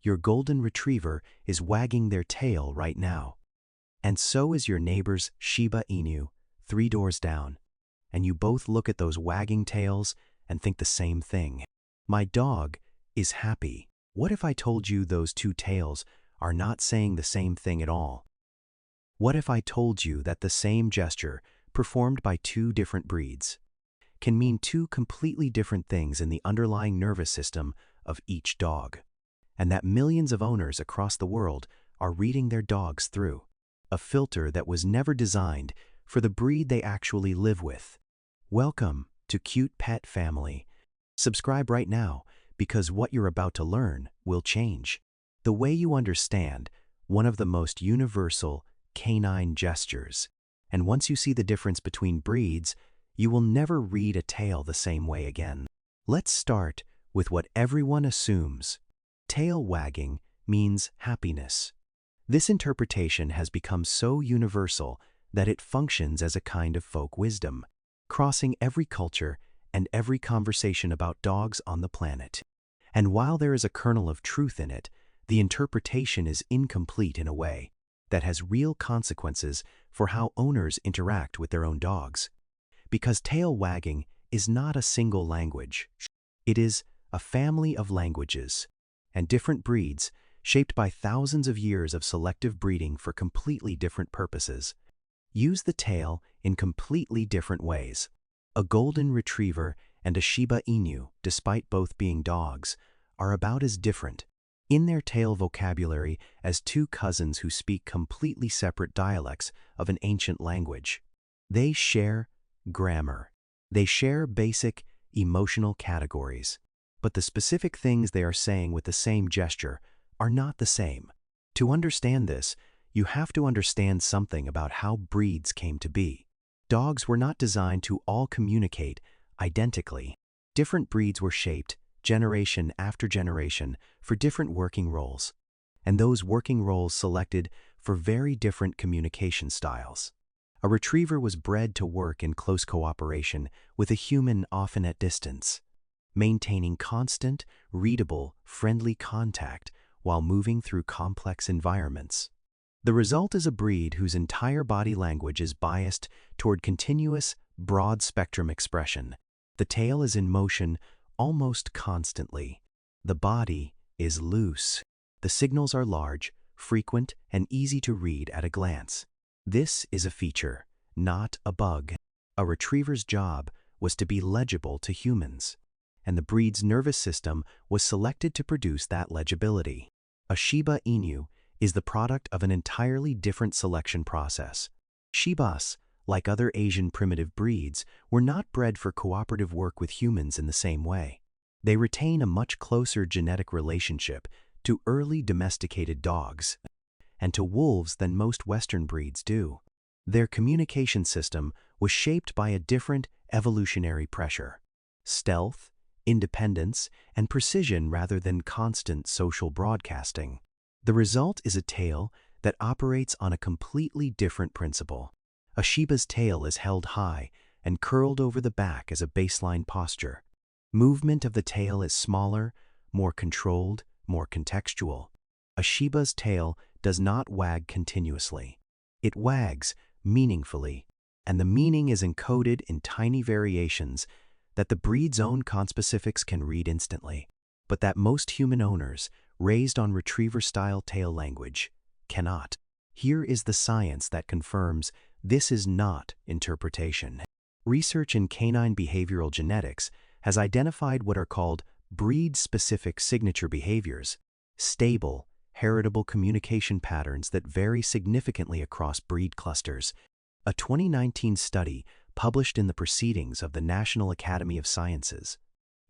Your golden retriever is wagging their tail right now. And so is your neighbor's Shiba Inu, 3 doors down. And you both look at those wagging tails and think the same thing. My dog is happy. What if I told you those two tails are not saying the same thing at all? What if I told you that the same gesture, performed by 2 different breeds, can mean 2 completely different things in the underlying nervous system of each dog, and that millions of owners across the world are reading their dogs through a filter that was never designed for the breed they actually live with? Welcome to Cute Pet Family. Subscribe right now, because what you're about to learn will change the way you understand one of the most universal canine gestures. And once you see the difference between breeds, you will never read a tail the same way again. Let's start with what everyone assumes. Tail wagging means happiness. This interpretation has become so universal that it functions as a kind of folk wisdom, crossing every culture and every conversation about dogs on the planet. And while there is a kernel of truth in it, the interpretation is incomplete in a way that has real consequences for how owners interact with their own dogs. Because tail wagging is not a single language. It is a family of languages, and different breeds, shaped by thousands of years of selective breeding for completely different purposes, use the tail in completely different ways. A golden retriever and a Shiba Inu, despite both being dogs, are about as different in their tail vocabulary as 2 cousins who speak completely separate dialects of an ancient language. They share grammar. They share basic emotional categories. But the specific things they are saying with the same gesture are not the same. To understand this, you have to understand something about how breeds came to be. Dogs were not designed to all communicate identically. Different breeds were shaped, generation after generation, for different working roles, and those working roles selected for very different communication styles. A retriever was bred to work in close cooperation with a human, often at distance, maintaining constant, readable, friendly contact while moving through complex environments. The result is a breed whose entire body language is biased toward continuous, broad-spectrum expression. The tail is in motion almost constantly. The body is loose. The signals are large, frequent, and easy to read at a glance. This is a feature, not a bug. A retriever's job was to be legible to humans, and the breed's nervous system was selected to produce that legibility. A Shiba Inu is the product of an entirely different selection process. Shibas, like other Asian primitive breeds, were not bred for cooperative work with humans in the same way. They retain a much closer genetic relationship to early domesticated dogs and to wolves than most Western breeds do. Their communication system was shaped by a different evolutionary pressure: stealth, independence, and precision rather than constant social broadcasting. The result is a tail that operates on a completely different principle. A Shiba's tail is held high and curled over the back as a baseline posture. Movement of the tail is smaller, more controlled, more contextual. A Shiba's tail does not wag continuously. It wags meaningfully, and the meaning is encoded in tiny variations that the breed's own conspecifics can read instantly, but that most human owners, raised on retriever-style tail language, cannot. Here is the science that confirms this is not interpretation. Research in canine behavioral genetics has identified what are called breed-specific signature behaviors, stable, heritable communication patterns that vary significantly across breed clusters. A 2019 study published in the Proceedings of the National Academy of Sciences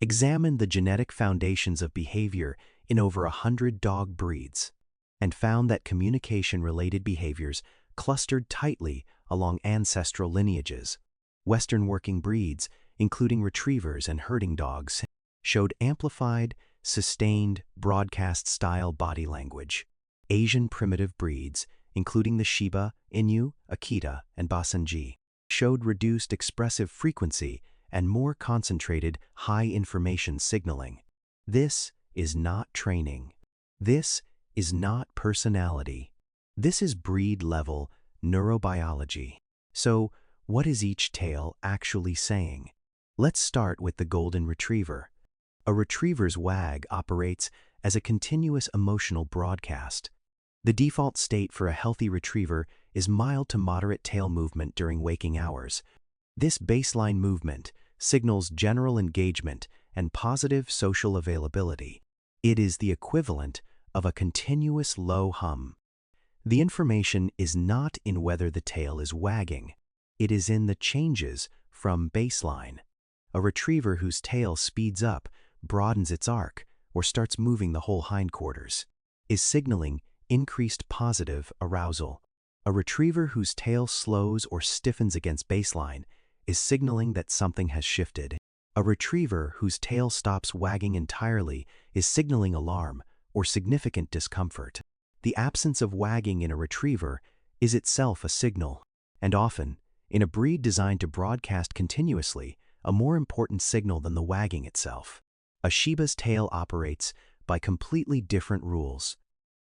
examined the genetic foundations of behavior in over 100 dog breeds and found that communication-related behaviors clustered tightly along ancestral lineages. Western working breeds, including retrievers and herding dogs, showed amplified, sustained, broadcast-style body language. Asian primitive breeds, including the Shiba, Inu, Akita, and Basenji, showed reduced expressive frequency and more concentrated high-information signaling. This is not training. This is not personality. This is breed-level neurobiology. So, what is each tail actually saying? Let's start with the golden retriever. A retriever's wag operates as a continuous emotional broadcast. The default state for a healthy retriever is mild to moderate tail movement during waking hours. This baseline movement signals general engagement and positive social availability. It is the equivalent of a continuous low hum. The information is not in whether the tail is wagging. It is in the changes from baseline. A retriever whose tail speeds up, broadens its arc, or starts moving the whole hindquarters is signaling increased positive arousal. A retriever whose tail slows or stiffens against baseline is signaling that something has shifted. A retriever whose tail stops wagging entirely is signaling alarm or significant discomfort. The absence of wagging in a retriever is itself a signal, and often, in a breed designed to broadcast continuously, a more important signal than the wagging itself. A Shiba's tail operates by completely different rules.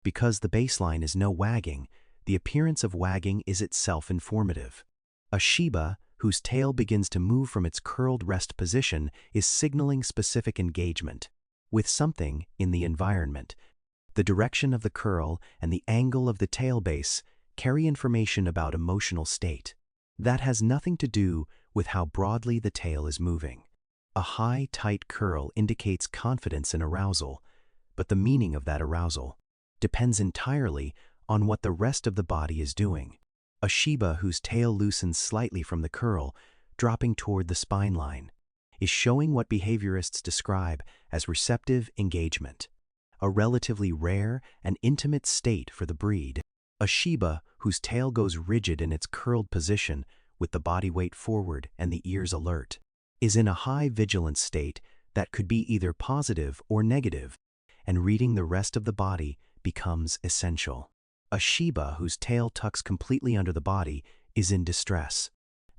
Because the baseline is no wagging, the appearance of wagging is itself informative. A Shiba whose tail begins to move from its curled rest position is signaling specific engagement with something in the environment. The direction of the curl and the angle of the tail base carry information about emotional state. That has nothing to do with how broadly the tail is moving. A high, tight curl indicates confidence and arousal, but the meaning of that arousal depends entirely on what the rest of the body is doing. A Shiba whose tail loosens slightly from the curl, dropping toward the spine line, is showing what behaviorists describe as receptive engagement, a relatively rare and intimate state for the breed. A Shiba whose tail goes rigid in its curled position with the body weight forward and the ears alert is in a high vigilance state that could be either positive or negative, and reading the rest of the body becomes essential. A Shiba whose tail tucks completely under the body is in distress,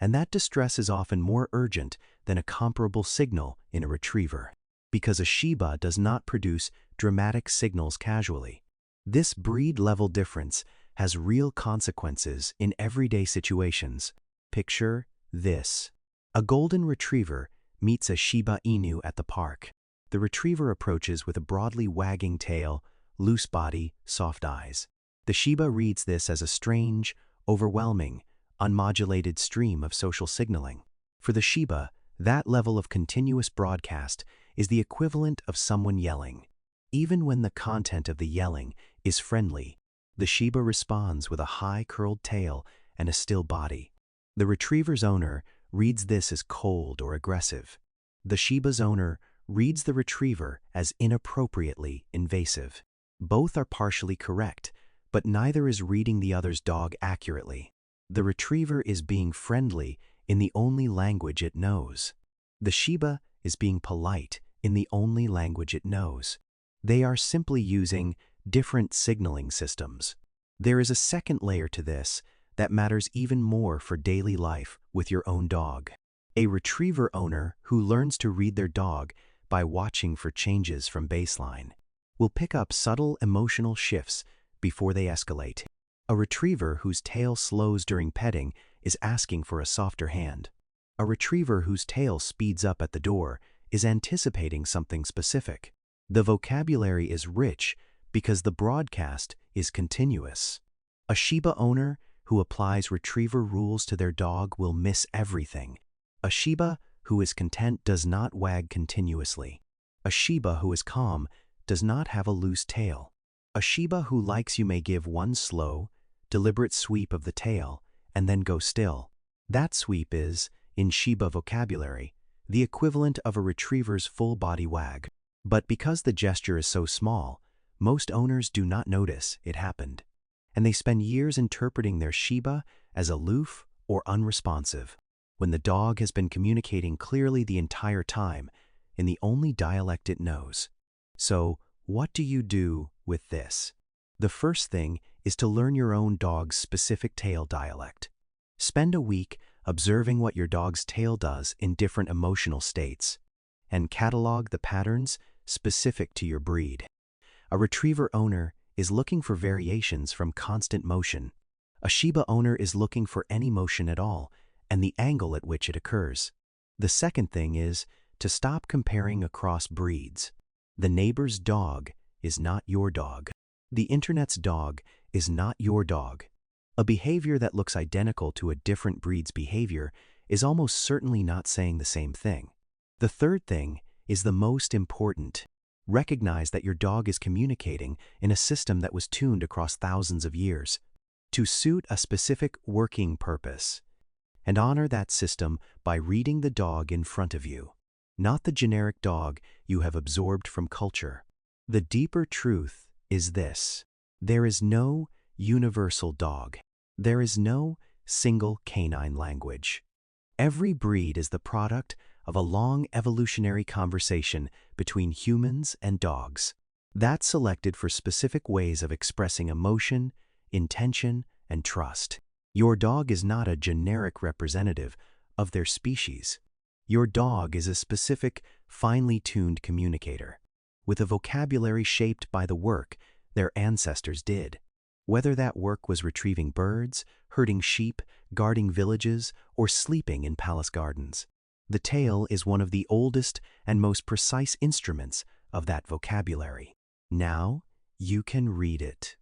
and that distress is often more urgent than a comparable signal in a retriever, because a Shiba does not produce dramatic signals casually. This breed-level difference has real consequences in everyday situations. Picture this. A golden retriever meets a Shiba Inu at the park. The retriever approaches with a broadly wagging tail, loose body, soft eyes. The Shiba reads this as a strange, overwhelming, unmodulated stream of social signaling. For the Shiba, that level of continuous broadcast is the equivalent of someone yelling. Even when the content of the yelling is friendly, the Shiba responds with a high curled tail and a still body. The retriever's owner reads this as cold or aggressive. The Shiba's owner reads the retriever as inappropriately invasive. Both are partially correct, but neither is reading the other's dog accurately. The retriever is being friendly in the only language it knows. The Shiba is being polite in the only language it knows. They are simply using different signaling systems. There is a second layer to this that matters even more for daily life with your own dog. A retriever owner who learns to read their dog by watching for changes from baseline will pick up subtle emotional shifts before they escalate. A retriever whose tail slows during petting is asking for a softer hand. A retriever whose tail speeds up at the door is anticipating something specific. The vocabulary is rich because the broadcast is continuous. A Shiba owner who applies retriever rules to their dog will miss everything. A Shiba who is content does not wag continuously. A Shiba who is calm does not have a loose tail. A Shiba who likes you may give one slow, deliberate sweep of the tail and then go still. That sweep is, in Shiba vocabulary, the equivalent of a retriever's full body wag. But because the gesture is so small, most owners do not notice it happened, and they spend years interpreting their Shiba as aloof or unresponsive, when the dog has been communicating clearly the entire time in the only dialect it knows. So, what do you do with this? The first thing is to learn your own dog's specific tail dialect. Spend a week observing what your dog's tail does in different emotional states, and catalog the patterns specific to your breed. A retriever owner is looking for variations from constant motion. A Shiba owner is looking for any motion at all and the angle at which it occurs. The second thing is to stop comparing across breeds. The neighbor's dog is not your dog. The internet's dog is not your dog. A behavior that looks identical to a different breed's behavior is almost certainly not saying the same thing. The third thing is the most important. Recognize that your dog is communicating in a system that was tuned across thousands of years to suit a specific working purpose, and honor that system by reading the dog in front of you, not the generic dog you have absorbed from culture. The deeper truth is this: there is no universal dog. There is no single canine language. Every breed is the product of a long evolutionary conversation between humans and dogs that selected for specific ways of expressing emotion, intention, and trust. Your dog is not a generic representative of their species. Your dog is a specific, finely tuned communicator, with a vocabulary shaped by the work their ancestors did. Whether that work was retrieving birds, herding sheep, guarding villages, or sleeping in palace gardens. The tail is one of the oldest and most precise instruments of that vocabulary. Now, you can read it.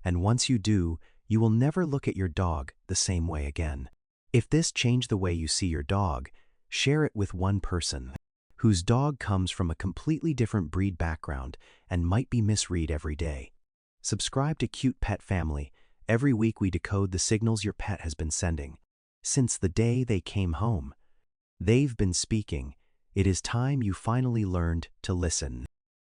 And once you do, you will never look at your dog the same way again. If this changed the way you see your dog, share it with one person whose dog comes from a completely different breed background and might be misread every day. Subscribe to Cute Pet Family. Every week we decode the signals your pet has been sending. Since the day they came home, they've been speaking. It is time you finally learned to listen.